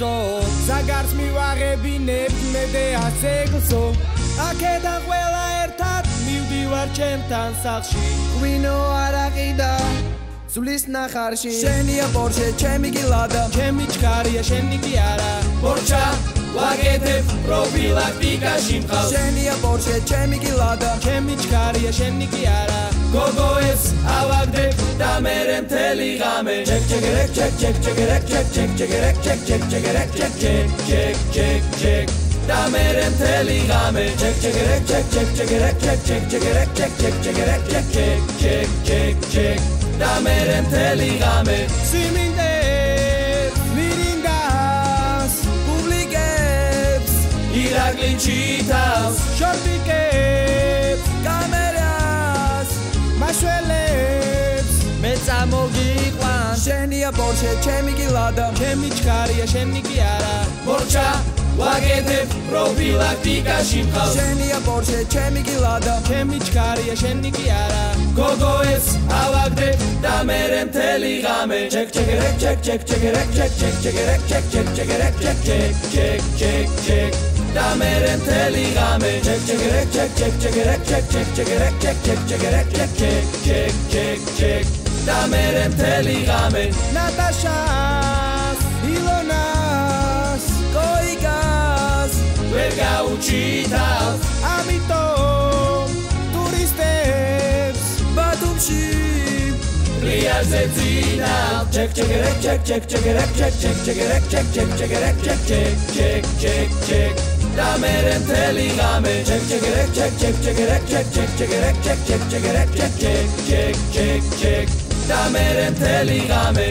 გასო ზაგარს მივაღებინებ მე დეაცეკლსო აქედან ყველა ერთად მივდივარ ჩემთან სახლში ღვინო არაყი და სulis ნახარში შენია პორშე ჩემი გილადა ჩემი ჩქარია შენი კი არა პორჩა ვაკეთებ პროფილაქტიკაში მყავს შენია პორშე ჩემი გილადა ჩემი ჩქარია შენი კი არა გოგოებს ავაგდებ და მერე მთელი ღამე ჩეკ ჩეკერეკ ჩეკ ჩეკ ჩეკერეკ ჩეკ ჩეკ ჩეკერეკ ჩეკ ჩეკ ჩეკერეკ ჩეკ ჩეკ ჩეკ ჩეკ და მერე მთელი ღამე ჩეკ ჩეკერეკ ჩეკ ჩეკ ჩეკერეკ ჩეკ ჩეკ ჩეკერეკ ჩეკ ჩეკ ჩეკერეკ ჩეკ ჩეკ ჩეკ ჩეკ და მერე მთელი ღამე სიმინდებს მირინდას პუბლიკებს ირაკლი ჩიტავს შორტიკებს კამერას მაშველებს მე წამოგიყვან შენია პორშე ჩემი გილადა ჩემი ჩქარია შენი კი არა პორჩა ვაკეთებ პროფილაქტიკაში მყავს შენია პორშე ჩემი გილადა ჩემი ჩქარია შენი კი არა გოგოებს ავაგდებ და მერე მთელი ღამე ჩეკ ჩეკერეკ ჩეკ ჩეკ ჩეკერეკ ჩეკ ჩეკ ჩეკერეკ ჩეკ ჩეკ ჩეკერეკ ჩეკ ჩეკ ჩეკ ჩეკ და მერე მთელი ღამე ჩეკ ჩეკერეკ ჩეკ ჩეკ ჩეკერეკ ჩეკ ჩეკ ჩეკერეკ ჩეკ ჩეკ ჩეკერეკ ჩეკ ჩეკ ჩეკ ჩეკ და მერე მთელი ღამე ნატაშას ილონას კოიგას ვერ გაუჩითავს ამიტომ ტურისტებს ბათუმში ლიაზე ძინავ ჩეკ ჩეკერეკ ჩეკ ჩეკ ჩეკერეკ ჩეკ ჩეკ ჩეკერეკ ჩეკ ჩეკ ჩეკერეკ ჩეკ ჩეკ ჩეკ ჩეკ და მერე მთელი ღამე ჩეკ ჩეკერეკ ჩეკ ჩეკ ჩეკერეკ ჩეკ ჩეკ ჩეკერეკ ჩეკ ჩეკ ჩეკერეკ ჩეკ ჩეკ ჩეკ ჩეკ და მერე მთელი ღამე